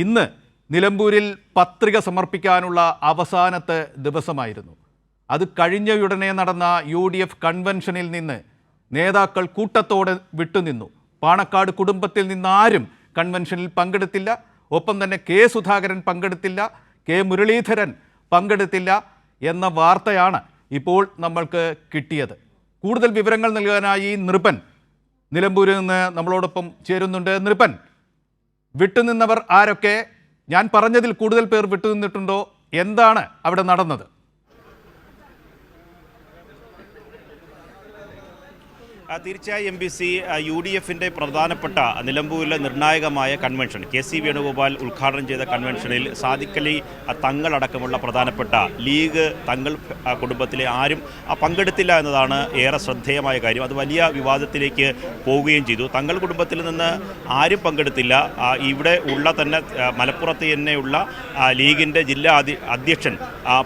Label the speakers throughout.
Speaker 1: ഇന്ന് നിലമ്പൂരിൽ പത്രിക സമർപ്പിക്കാനുള്ള അവസാനത്തെ ദിവസമായിരുന്നു. അത് കഴിഞ്ഞയുടനെ നടന്ന UDF കൺവെൻഷനിൽ നിന്ന് നേതാക്കൾ കൂട്ടത്തോടെ വിട്ടുനിന്നു. പാണക്കാട് കുടുംബത്തിൽ നിന്നാരും കൺവെൻഷനിൽ പങ്കെടുത്തില്ല. ഒപ്പം തന്നെ കെ സുധാകരൻ പങ്കെടുത്തില്ല, കെ മുരളീധരൻ പങ്കെടുത്തില്ല എന്ന വാർത്തയാണ് ഇപ്പോൾ നമ്മൾക്ക് കിട്ടിയത്. കൂടുതൽ വിവരങ്ങൾ നൽകാനായി നൃപൻ നിലമ്പൂരിൽ നിന്ന് നമ്മളോടൊപ്പം ചേരുന്നുണ്ട്. നൃപൻ, വിട്ടുനിന്നവർ ആരൊക്കെ? ഞാൻ പറഞ്ഞതിൽ കൂടുതൽ പേർ വിട്ടുനിന്നിട്ടുണ്ടോ? എന്താണ് അവിടെ നടന്നത്?
Speaker 2: തീർച്ചയായും MBC UDFിൻ്റെ പ്രധാനപ്പെട്ട നിലമ്പൂരിലെ നിർണായകമായ കൺവെൻഷൻ KC വേണുഗോപാൽ ഉദ്ഘാടനം ചെയ്ത കൺവെൻഷനിൽ സാദിഖ് അലി തങ്ങളടക്കമുള്ള പ്രധാനപ്പെട്ട ലീഗ് തങ്ങൾ കുടുംബത്തിലെ ആരും പങ്കെടുത്തില്ല എന്നതാണ് ഏറെ ശ്രദ്ധേയമായ കാര്യം. അത് വലിയ വിവാദത്തിലേക്ക് പോവുകയും ചെയ്തു. തങ്ങൾ കുടുംബത്തിൽ നിന്ന് ആരും പങ്കെടുത്തില്ല. ഇവിടെ ഉള്ള തന്നെ മലപ്പുറത്ത് തന്നെയുള്ള ലീഗിൻ്റെ ജില്ലാ അധ്യക്ഷൻ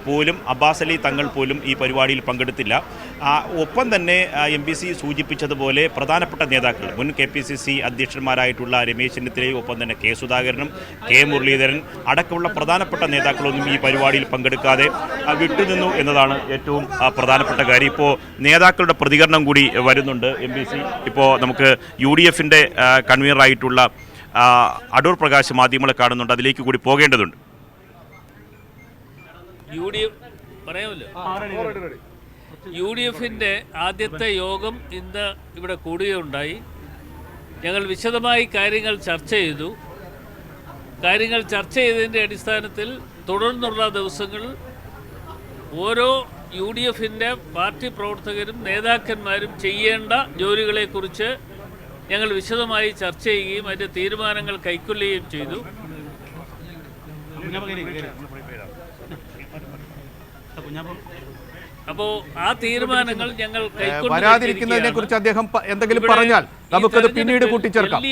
Speaker 2: പോലും അബ്ബാസ് അലി തങ്ങൾ പോലും ഈ പരിപാടിയിൽ പങ്കെടുത്തില്ല. ഒപ്പം തന്നെ MBC സൂചിപ്പിച്ചതുപോലെ പ്രധാനപ്പെട്ട നേതാക്കൾ മുൻ KPCC അധ്യക്ഷന്മാരായിട്ടുള്ള രമേശ് ചെന്നിത്തലയും ഒപ്പം തന്നെ കെ സുധാകരനും കെ മുരളീധരൻ അടക്കമുള്ള പ്രധാനപ്പെട്ട നേതാക്കളൊന്നും ഈ പരിപാടിയിൽ പങ്കെടുക്കാതെ വിട്ടുനിന്നു എന്നതാണ് ഏറ്റവും പ്രധാനപ്പെട്ട കാര്യം. ഇപ്പോൾ നേതാക്കളുടെ പ്രതികരണം കൂടി വരുന്നുണ്ട്. MBC ഇപ്പോൾ നമുക്ക് UDFിൻ്റെ കൺവീനറായിട്ടുള്ള അടൂർ പ്രകാശ് മാധ്യമങ്ങളെ കാണുന്നുണ്ട്. അതിലേക്ക് കൂടി പോകേണ്ടതുണ്ട്.
Speaker 3: UDFിൻ്റെ ആദ്യത്തെ യോഗം ഇന്ന് ഇവിടെ കൂടുകയുണ്ടായി. ഞങ്ങൾ വിശദമായി കാര്യങ്ങൾ ചർച്ച ചെയ്തു. കാര്യങ്ങൾ ചർച്ച ചെയ്തതിൻ്റെ അടിസ്ഥാനത്തിൽ തുടർന്നുള്ള ദിവസങ്ങളിൽ ഓരോ UDFിൻ്റെ പാർട്ടി പ്രവർത്തകരും നേതാക്കന്മാരും ചെയ്യേണ്ട ജോലികളെക്കുറിച്ച് ഞങ്ങൾ വിശദമായി ചർച്ച ചെയ്യുകയും അതിൻ്റെ തീരുമാനങ്ങൾ കൈക്കൊള്ളുകയും ചെയ്തു. അപ്പോൾ ആ തീരുമാനങ്ങൾ ഞങ്ങൾ
Speaker 1: വരാതിരിക്കുന്നതിനെ കുറിച്ച് അദ്ദേഹം എന്തെങ്കിലും പറഞ്ഞാൽ നമുക്കത് പിന്നീട് കൂട്ടിച്ചേർക്കാം.